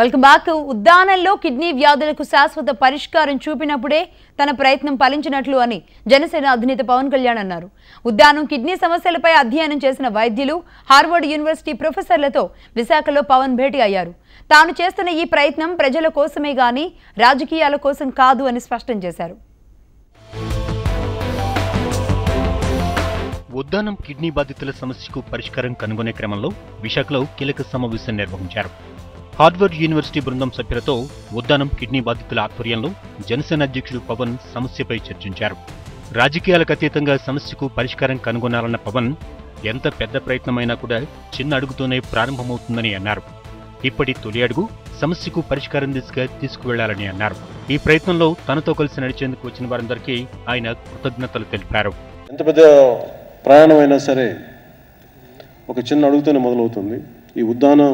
Welcome back. ఉద్దానంలో kidney వ్యాధులకు శాశ్వత పరిష్కారం చూపినప్పుడే తన ప్రయత్నం ఫలించినట్లు అని జనసేన అధినేత పవన్ కళ్యాణ్ అన్నారు. ఉద్దానం కిడ్నీ సమస్యలపై అధ్యయనం చేసిన వైద్యులు, హార్వర్డ్ యూనివర్సిటీ ప్రొఫెసర్లతో విశాఖలో పవన్ భేటీ అయ్యారు. తాను చేస్తున్న ఈ ప్రయత్నం ప్రజల కోసమే గానీ రాజకీయాల కోసం కాదు అని స్పష్టం చేశారు. ఉద్దానం కిడ్నీ బాధితుల సమస్యకు పరిష్కారం కనుగొనే క్రమంలో విశాఖలో కీలక సమావేశం నిర్వహించారు. హార్వర్డ్ యూనివర్సిటీ బృందం సభ్యులతో ఉద్దానం కిడ్నీ బాధితుల ఆధ్వర్యంలో జనసేన అధ్యక్షుడు పవన్ సమస్యపై చర్చించారు. రాజకీయాలకు అతీతంగా సమస్యకు పరిష్కారం కనుగొనాలన్న పవన్ ఎంత పెద్ద ప్రయత్నమైనా కూడా చిన్న అడుగుతోనే ప్రారంభమవుతుందని అన్నారు. ఇప్పటి తొలి అడుగు సమస్యకు పరిష్కారం దిశగా తీసుకువెళ్లాలని అన్నారు. ఈ ప్రయత్నంలో తనతో కలిసి నడిచేందుకు వచ్చిన వారందరికీ ఆయన కృతజ్ఞతలు తెలిపారు. ఎంత పెద్ద ప్రయాణమైనా సరే ఒక చిన్న అడుగుతోనే మొదలవుతుంది. ఈ ఉద్దానం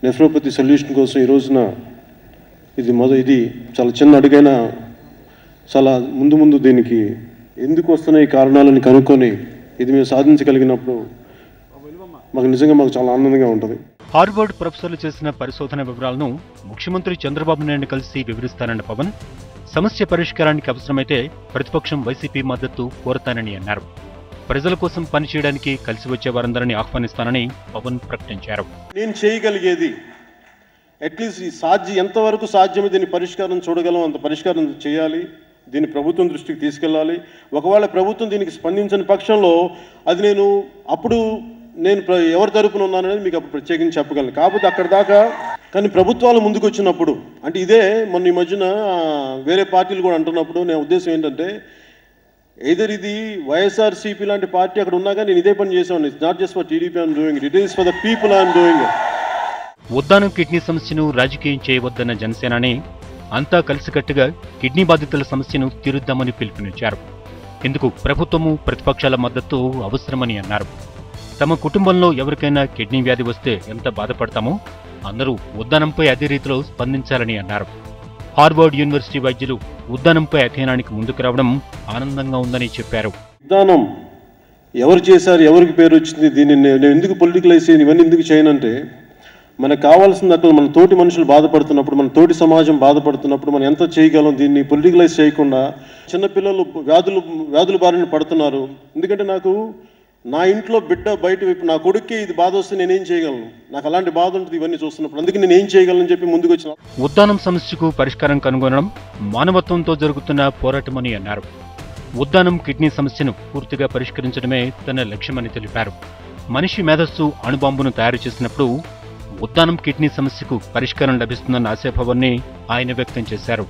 నెఫ్రోపతి సొల్యూషన్ కోసం ఈ రోజున ఇది చాలా చిన్న అడుగైనా చాలా ముందు దీనికి ఎందుకు వస్తున్న ఈ కారణాలను కనుక్కొని ఇది మేము సాధించగలిగినప్పుడు మాకు చాలా ఆనందంగా ఉంటుంది. హార్వర్డ్ ప్రొఫెసర్లు చేసిన పరిశోధన వివరాలను ముఖ్యమంత్రి చంద్రబాబు నాయుడు కలిసి వివరిస్తానన్న పవన్ సమస్య పరిష్కారానికి అవసరమైతే ప్రతిపక్షం వైసీపీ మద్దతు కోరతానని అన్నారు. ప్రజల కోసం పనిచేయడానికి కలిసి వచ్చే వారందరినీ ఆహ్వానిస్తానని పవన్ ప్రకటించారు. నేను చేయగలిగేది అట్లీస్ట్ ఎంతవరకు సాధ్యమే దీని పరిష్కారం చూడగలం అంత పరిష్కారం చేయాలి. దీన్ని ప్రభుత్వం దృష్టికి తీసుకెళ్ళాలి. ఒకవేళ ప్రభుత్వం దీనికి స్పందించని పక్షంలో అది నేను ఎవరి తరపున ఉన్నాననేది మీకు అప్పుడు ప్రత్యేకించి చెప్పగలను. కాకపోతే అక్కడ దాకా కానీ ప్రభుత్వాలు ముందుకు వచ్చినప్పుడు అంటే ఇదే మొన్న ఈ మధ్యన వేరే పార్టీలు కూడా అంటున్నప్పుడు నా ఉద్దేశం ఏంటంటే ఇది వైఎస్ఆర్సీపీ లాంటి పార్టీ అక్కడ ఉన్నా కానీ నేను ఇదే పని చేసాను. It's not just for TDP I'm doing it is for the people I'm doing it. Uddanam kidney సమస్యను రాజకీయం చేయవద్దన్న జనసేనాని అంతా కలిసికట్టుగా కిడ్నీ బాధితుల సమస్యను తీరుద్దామని పిలుపునిచ్చారు. ఇందుకు ప్రభుత్వము ప్రతిపక్షాల మద్దతు అవసరమని అన్నారు. తమ కుటుంబంలో ఎవరికైనా కిడ్నీ వ్యాధి వస్తే ఎంత బాధపడతామో అందరూ ఉద్దానంపై అదే రీతిలో స్పందించాలని అన్నారు. హార్వర్డ్ యూనివర్సిటీ వైద్యులు ఉద్దానంపై అధ్యయనానికి ముందుకు రావడం ఆనందంగా ఉందని చెప్పారు. ఉద్దానం ఎవరు చేశారు, ఎవరికి పేరు వచ్చింది, దీన్ని నేను ఎందుకు పొలిటికలైజ్ చేయను, ఇవన్నీ ఎందుకు చేయనంటే మనకు కావాల్సింది అక్కడ మన తోటి మనుషులు బాధపడుతున్నప్పుడు, మన తోటి సమాజం బాధపడుతున్నప్పుడు మనం ఎంత చేయగలం. దీన్ని పొలిటికలైజ్ చేయకుండా చిన్నపిల్లలు వ్యాధుల బారిన పడుతున్నారు. ఎందుకంటే నా ఇంట్లో బిడ్డ బయట వైపు నా కొడుక్కి ఇది బాధ వస్తే నేనేం చేయగలను, నాకు అలాంటి బాధ ఉంటుంది ఇవన్నీ చూస్తున్నప్పుడు, అందుకే నేను ఏం చేయగలను చెప్పి ముందుకు వచ్చిన. ఉద్దానం సమస్యకు పరిష్కారం కనుగొనడం మానవత్వంతో జరుగుతున్న పోరాటమని అన్నారు. ఉద్దానం కిడ్నీ సమస్యను పూర్తిగా పరిష్కరించడమే తన లక్ష్యమని తెలిపారు. మనిషి మేధస్సు అణుబాంబును తయారు చేసినప్పుడు ఉద్దానం కిడ్నీ సమస్యకు పరిష్కారం లభిస్తుందన్న ఆశాభావాన్ని ఆయన వ్యక్తం చేశారు.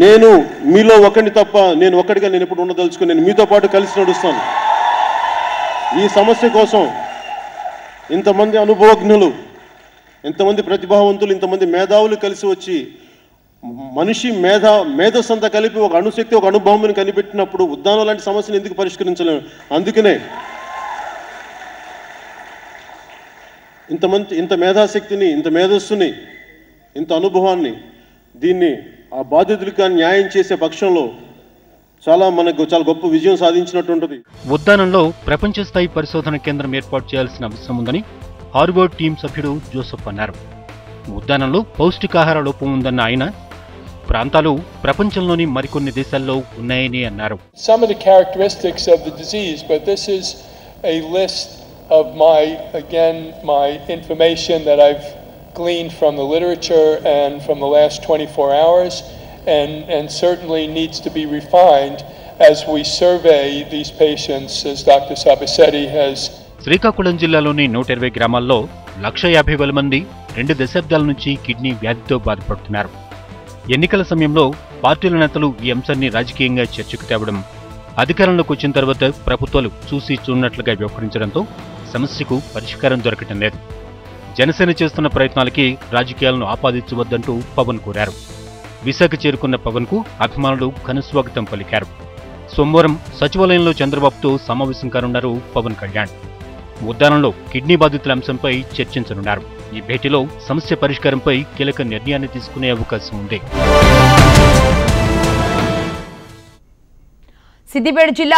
నేను మీలో ఒకరిని తప్ప నేను ఒక్కడిగా నేను ఎప్పుడు ఉండదలుచుకుని నేను మీతో పాటు కలిసి నడుస్తాను. ఈ సమస్య కోసం ఇంతమంది అనుభవజ్ఞులు, ఇంతమంది ప్రతిభావంతులు, ఇంతమంది మేధావులు కలిసి వచ్చి మనిషి మేధస్సంతా కలిపి ఒక అణుశక్తి, ఒక అణుబాంబుని కనిపెట్టినప్పుడు ఉద్దానం లాంటి సమస్యను ఎందుకు పరిష్కరించలేము. అందుకనే ఇంత మేధాశక్తిని, ఇంత మేధస్సుని, ఇంత అనుభవాన్ని దీన్ని ఆ బాధితులకు న్యాయం చేసే పక్షంలో మనకు చాలా గొప్ప విజయం సాధించినట్టు ఉంటుంది. ఉద్దానంలో ప్రపంచ స్థాయి పరిశోధన కేంద్రం ఏర్పాటు చేయాల్సిన అవసరం ఉందని హార్వర్డ్ టీం సభ్యుడు జోసెఫ్ అన్నారు. ఉద్దానంలో పౌష్టికాహార లోపం ఉందన్న ఆయన ప్రాంతాలు ప్రపంచంలోని మరికొన్ని దేశాల్లో ఉన్నాయని అన్నారు. Some of the characteristics of the disease, but this is a list of my information that I've gleaned from the literature and from the last 24 hours. And certainly needs to be refined as we survey these patients, as Dr. Sabasetti has. Srikakulam జిల్లాలోని 120 గ్రామాల్లో 1,50,000 మంది 2 దశాబ్దాల నుంచి kidney వ్యాధితో బాధపడుతున్నారు. ఎన్నికల సమయంలో పార్టీల నేతలు ఈ అంశాన్ని రాజకీయంగా చర్చకు తేవడం, అధికారంలోకి వచ్చిన తర్వాత ప్రభుత్వాలు చూసి చూడనట్లుగా వ్యవహరించడంతో సమస్యకు పరిష్కారం దొరకటం లేదు. జనసేన చేస్తున్న ప్రయత్నాలకి రాజకీయాలను ఆపాదించవద్దంటూ పవన్ కోరారు. విశాఖ చేరుకున్న పవన్ కు అభిమానులు ఘనస్వాగతం పలికారు. సోమవారం సచివాలయంలో చంద్రబాబుతో సమావేశం కానున్నారు పవన్ కళ్యాణ్. ఉద్దానంలో కిడ్నీ బాధితుల అంశంపై చర్చించనున్నారు. ఈ భేటీలో సమస్య పరిష్కారంపై కీలక నిర్ణయాన్ని తీసుకునే అవకాశం ఉంది. సిద్దిపేట జిల్లా